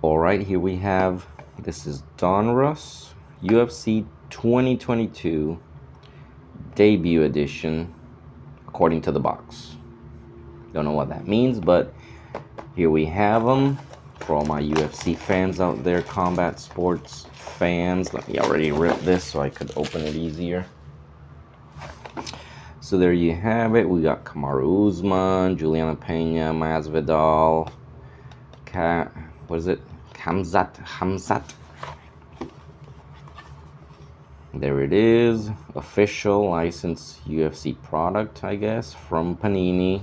All right, here we have, this is Donruss UFC 2022 debut edition, according to the box. Don't know what that means, but here we have them. For all my UFC fans out there, combat sports fans, let me already rip this so I could open it easier. So there you have it. We got Kamaru Usman, Juliana Pena, Masvidal, what is it? Hamzat. There it is. Official licensed UFC product, I guess, from Panini.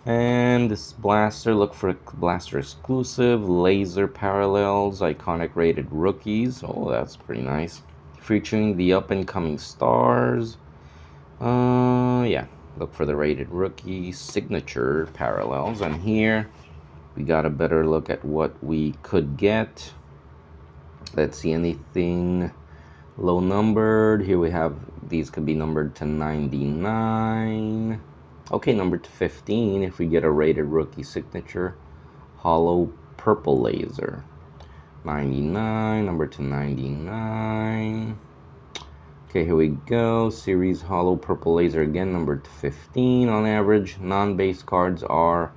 And this blaster, look for blaster exclusive, laser parallels, iconic rated rookies. Oh, that's pretty nice. Featuring the up-and-coming stars. Yeah, look for the rated rookie signature parallels. And here we got a better look at what we could get. Let's see, anything low numbered. Here we have, these could be numbered to 99. Okay, numbered to 15 if we get a rated rookie signature. Hollow purple laser. 99, numbered to 99. Okay, here we go. Series hollow purple laser again, numbered to 15 on average. Non-base cards are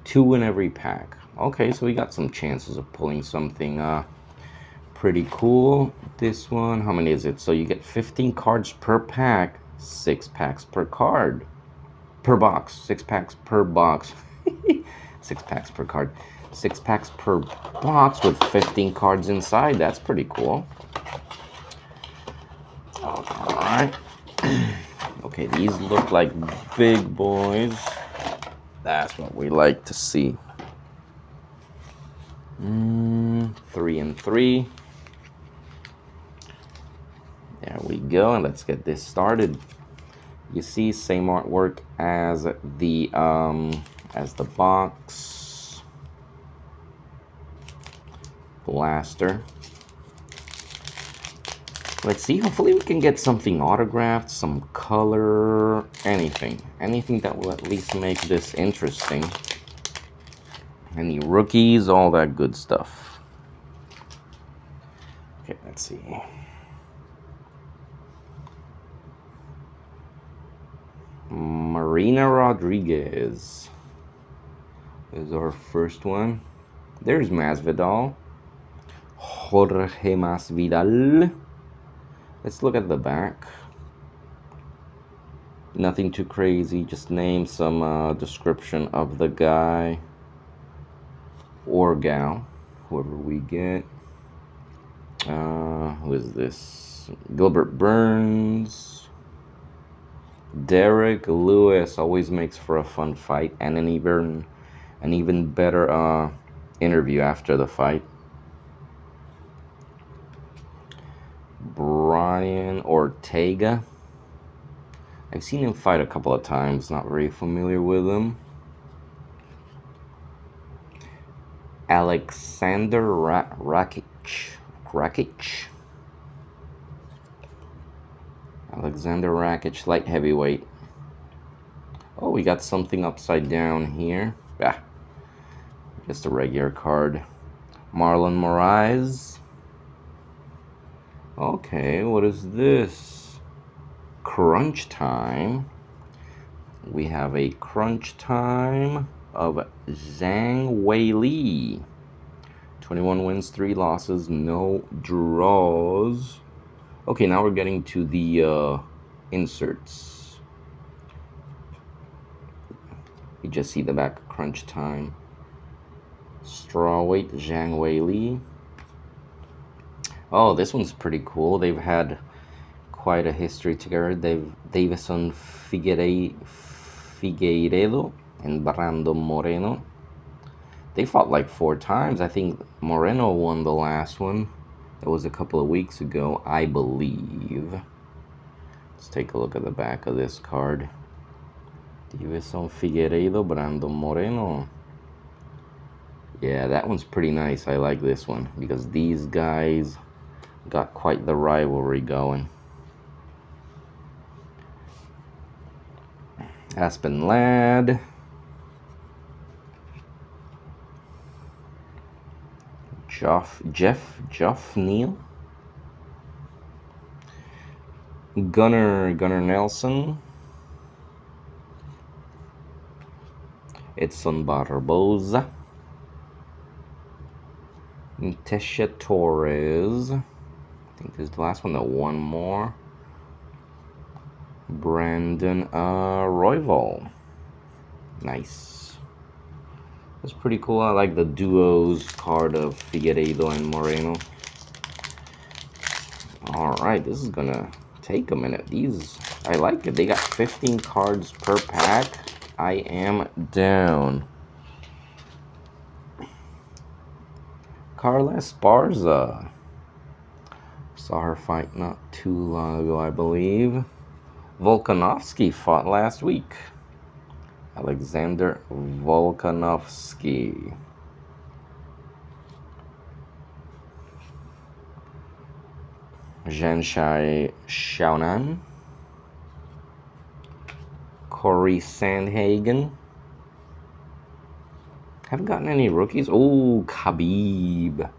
2 in every pack. Okay, so we got some chances of pulling something pretty cool. This one, how many is it? So you get 15 cards per pack, 6 packs per card. Per box. 6 packs per box. 6 packs per card. 6 packs per box with 15 cards inside. That's pretty cool. Alright. Okay, these look like big boys. That's what we like to see. 3 and 3. There we go, and let's get this started. You see, same artwork as the box blaster. Let's see, hopefully we can get something autographed, some color, anything that will at least make this interesting. Any rookies, all that good stuff. Okay, let's see. Marina Rodriguez is our first one. There's Masvidal. Jorge Masvidal. Let's look at the back. Nothing too crazy, just name, some description of the guy or gal, whoever we get. Who is this? Gilbert Burns. Derek Lewis always makes for a fun fight and an even better interview after the fight. Brian Ortega. I've seen him fight a couple of times, not very familiar with him. Alexander Rakic. Alexander Rakic, light heavyweight. Oh, we got something upside down here. Yeah, just a regular card. Marlon Moraes. Okay, what is this? Crunch Time. We have a Crunch Time of Zhang Weili. 21 wins, 3 losses, no draws. Okay, now we're getting to the inserts. You just see the back of Crunch Time. Strawweight Zhang Weili. Oh, this one's pretty cool. They've had quite a history together. Davison Figueiredo and Brando Moreno. They fought like 4 times. I think Moreno won the last one. It was a couple of weeks ago, I believe. Let's take a look at the back of this card. Davison Figueiredo, Brando Moreno. Yeah, that one's pretty nice. I like this one because these guys got quite the rivalry going. Aspen Ladd. Jeff Neal. Gunnar Nelson. Edson Barboza. Tesha Torres. I think this is the last one. One more. Brandon Royval. Nice. That's pretty cool. I like the duos card of Figueiredo and Moreno. Alright, this is gonna take a minute. These, I like it. They got 15 cards per pack. I am down. Carla Esparza. Saw her fight not too long ago, I believe. Volkanovski fought last week. Alexander Volkanovski. Zhenshai Xiaonan. Corey Sandhagen. Haven't gotten any rookies. Oh, Khabib.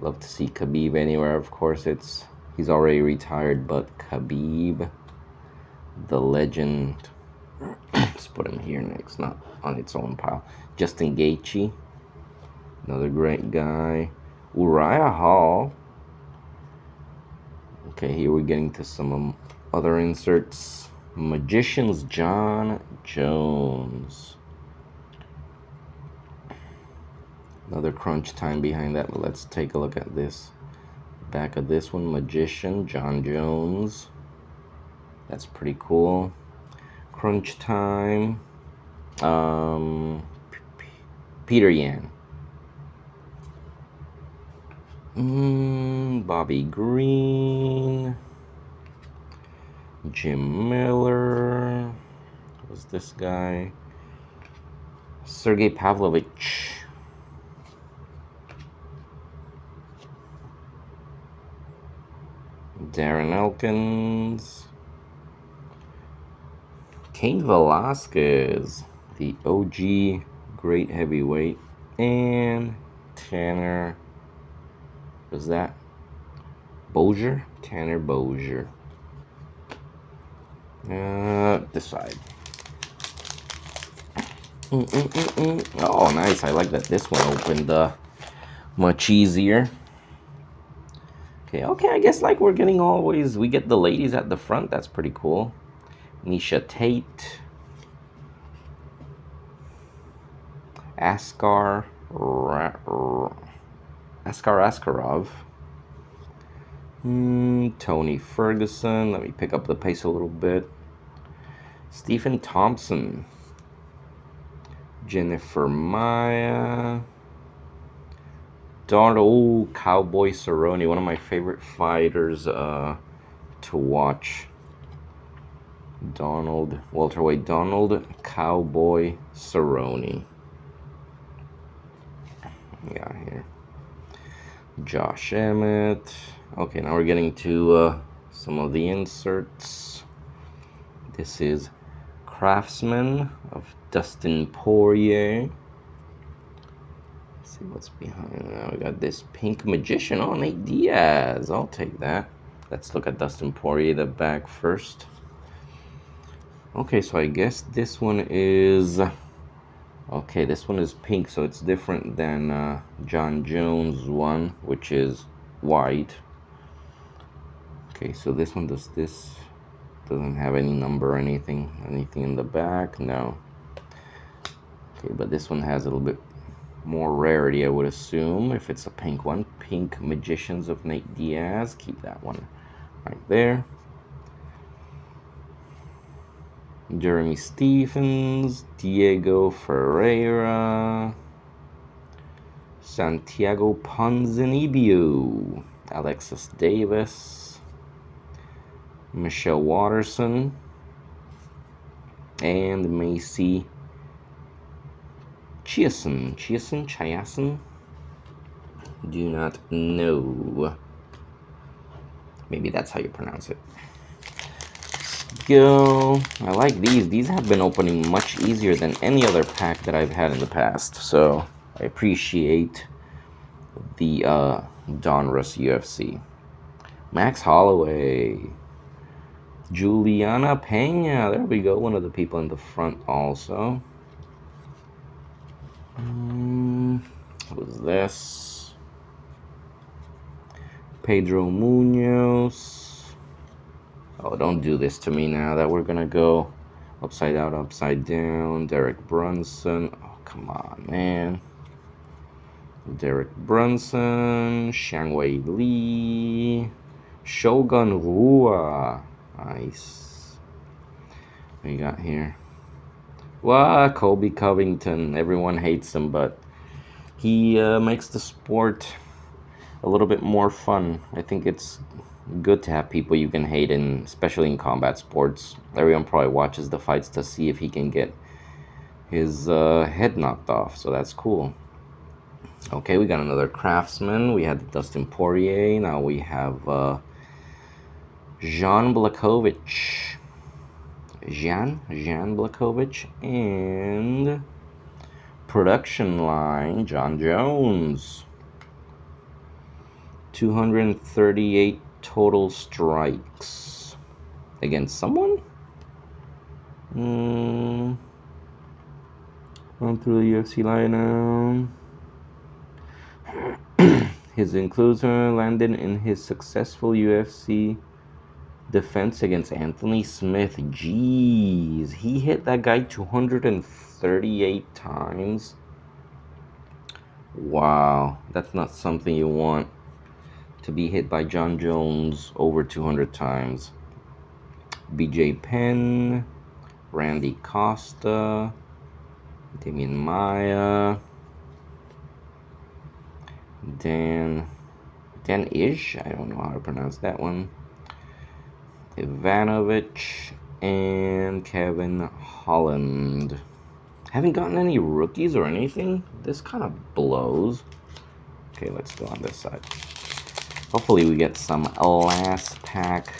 Love to see Khabib anywhere. Of course, he's already retired, but Khabib, the legend. Let's put him here next, not on its own pile. Justin Gaethje, another great guy. Uriah Hall. Okay, here we're getting to some other inserts. Magicians John Jones. Another crunch time behind that, but let's take a look at this. Back of this one, Magician John Jones. That's pretty cool. Crunch time. Peter Yan. Bobby Green. Jim Miller. Who's this guy? Sergey Pavlovich. Darren Elkins. Cain Velasquez, the OG great heavyweight. And Tanner, was that Bozier? Tanner Bozier. This side. Oh, nice. I like that this one opened much easier. Okay, I guess like we're getting always, we get the ladies at the front. That's pretty cool. Misha Tate. Askarov. Tony Ferguson. Let me pick up the pace a little bit. Stephen Thompson. Jennifer Maya. Cowboy Cerrone, one of my favorite fighters to watch. Welterweight Donald Cowboy Cerrone. Yeah, here. Josh Emmett. Okay, now we're getting to some of the inserts. This is Craftsman of Dustin Poirier. See what's behind that. We got this Pink Magician. Oh, Nate Diaz. I'll take that. Let's look at Dustin Poirier, the back first. Okay, so I guess this one is... Okay, this one is pink, so it's different than John Jones' one, which is white. Okay, so this one doesn't have any number or anything in the back. No. Okay, but this one has a little bit more rarity, I would assume, if it's a pink one. Pink Magicians of Nate Diaz. Keep that one right there. Jeremy Stephens, Diego Ferreira, Santiago Ponzinibbio, Alexis Davis, Michelle Watterson, and Macy Chiasson. Do not know. Maybe that's how you pronounce it. Let's go. I like these. These have been opening much easier than any other pack that I've had in the past. So I appreciate the Donruss UFC. Max Holloway. Juliana Pena. There we go. One of the people in the front also. What was this? Pedro Munoz. Oh, don't do this to me now that we're gonna go upside out, upside down. Derek Brunson. Oh, come on, man. Derek Brunson. Shangwei Li. Shogun Rua. Nice. What we got here? Well, Colby Covington. Everyone hates him, but he makes the sport a little bit more fun. I think it's good to have people you can hate, especially in combat sports. Everyone probably watches the fights to see if he can get his head knocked off, so that's cool. Okay, we got another Craftsman. We had Dustin Poirier. Now we have Jan Blachowicz. Jan Blachowicz. And production line, John Jones. 238 total strikes. Against someone? Run through the UFC lineup. His inclusion landed in his successful UFC defense against Anthony Smith. Jeez, he hit that guy 238 times. Wow, that's not something you want to be hit by John Jones over 200 times. BJ Penn, Randy Costa, Damian Maia, Dan Ish, I don't know how to pronounce that one, Ivanovic, and Kevin Holland. Haven't gotten any rookies or anything. This kind of blows. Okay, let's go on this side. Hopefully we get some last pack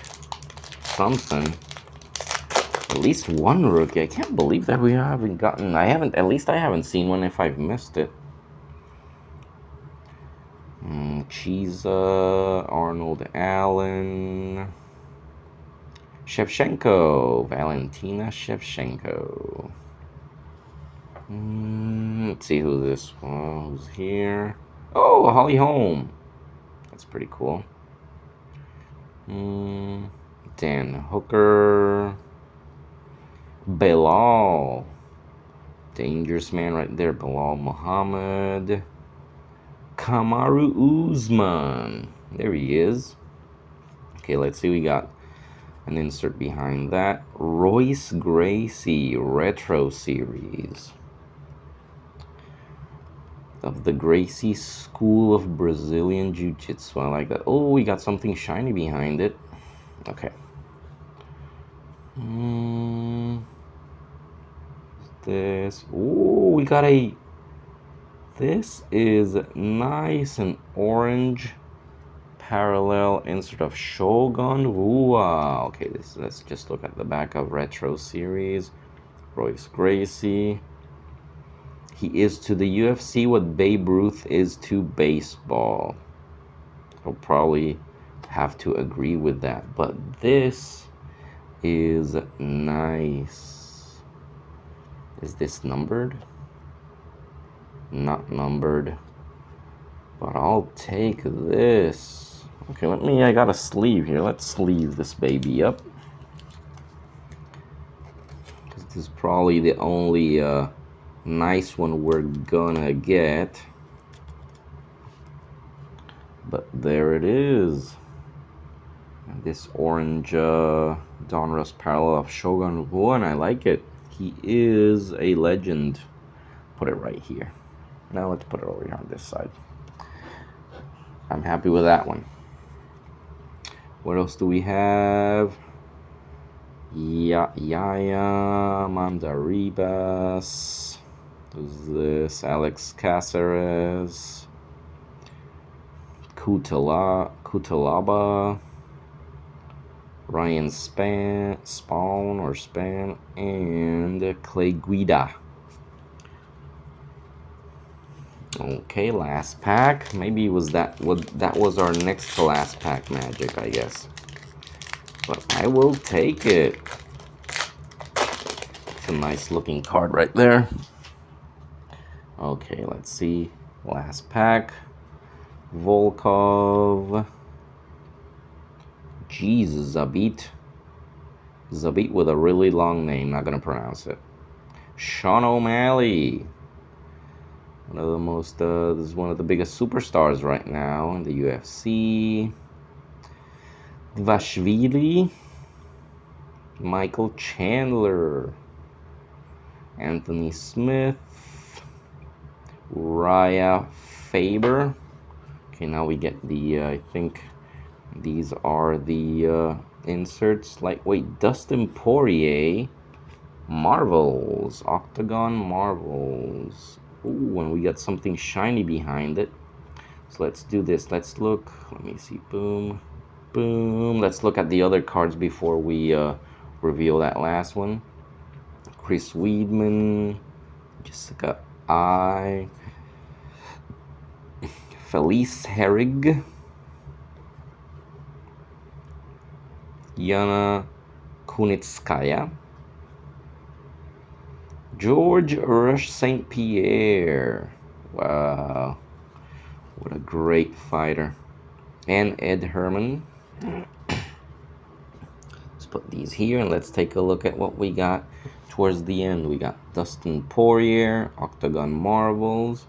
something. At least one rookie. I can't believe that we haven't gotten. I haven't seen one if I've missed it. Chiza, Arnold Allen, Shevchenko, Valentina Shevchenko. Let's see who this one who's here. Oh, Holly Holm. That's pretty cool. Dan Hooker. Belal. Dangerous man right there. Belal Muhammad. Kamaru Usman. There he is. Okay, let's see. We got an insert behind that. Royce Gracie Retro Series. Of the Gracie School of Brazilian Jiu-Jitsu. I like that. Oh, we got something shiny behind it. Okay. This. Oh, we got a. This is nice and orange parallel insert of Shogun Rua. Okay, let's just look at the back of Retro Series. Royce Gracie. He is to the UFC what Babe Ruth is to baseball. I'll probably have to agree with that. But this is nice. Is this numbered? Not numbered. But I'll take this. Okay, I got a sleeve here. Let's sleeve this baby up. Because this is probably the only nice one we're gonna get. But there it is. And this orange Donruss parallel of Shogun Rua, and I like it. He is a legend. Put it right here. Now let's put it over here on this side. I'm happy with that one. What else do we have? Yaya Mandaribas. Who's this? Alex Caceres. Kutalaba. Ryan Spawn, and Clay Guida. Okay, last pack. Maybe it was that was our next to last pack magic, I guess. But I will take it. It's a nice looking card right there. Okay, let's see. Last pack. Volkov. Jesus, Zabit. Zabit with a really long name. Not gonna pronounce it. Sean O'Malley. One of the most, this is one of the biggest superstars right now in the UFC. Dvashvili. Michael Chandler. Anthony Smith. Raya Faber. Okay, now we get the, I think these are the inserts. Lightweight Dustin Poirier. Marvels. Octagon Marvels. Ooh, and we got something shiny behind it. So let's do this. Let's look. Let me see. Boom. Boom. Let's look at the other cards before we reveal that last one. Chris Weidman. Jessica I. Felice Herrig. Yana Kunitskaya. George Rush St. Pierre. Wow. What a great fighter. And Ed Herman. Let's put these here and let's take a look at what we got towards the end. We got Dustin Poirier, Octagon Marvels,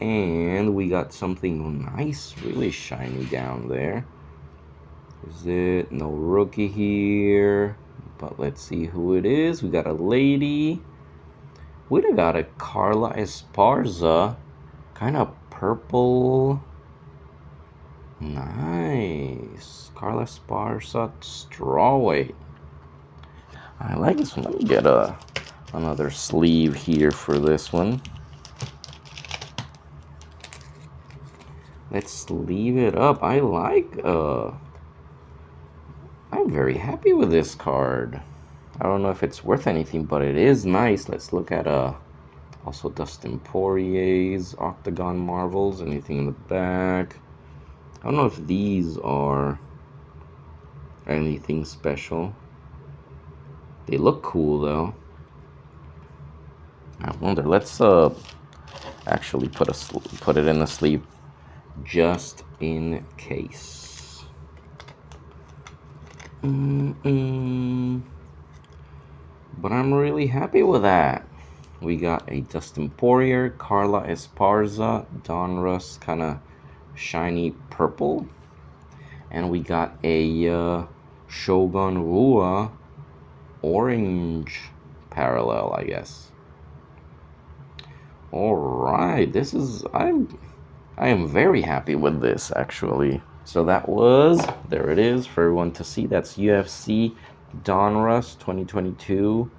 and we got something nice, really shiny down there. Is it? No rookie here, but let's see who it is. We got a lady. We'd have got a Carla Esparza, kind of purple. Nice. Carla Esparza strawweight. I like this one. Let me get another sleeve here for this one. Let's sleeve it up. I'm very happy with this card. I don't know if it's worth anything, but it is nice. Let's look at also Dustin Poirier's Octagon Marvels. Anything in the back? I don't know if these are anything special. They look cool though. I wonder. Let's actually put it in the sleeve just in case. But I'm really happy with that. We got a Dustin Poirier, Carla Esparza, Donruss, kind of shiny purple. And we got a Shogun Rua orange parallel, I guess. All right, I am very happy with this actually. So there it is for everyone to see. That's UFC Donruss 2022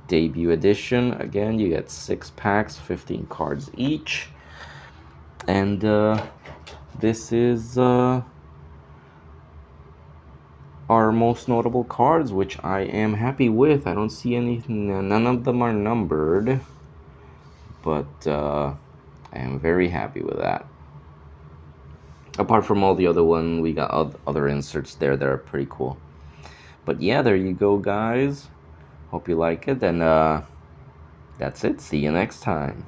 debut edition. Again, you get 6 packs, 15 cards each. And this is our most notable cards, which I am happy with. I don't see anything, none of them are numbered, but I am very happy with that. Apart from all the other one, we got other inserts there that are pretty cool. But yeah, there you go, guys. Hope you like it, and that's it. See you next time.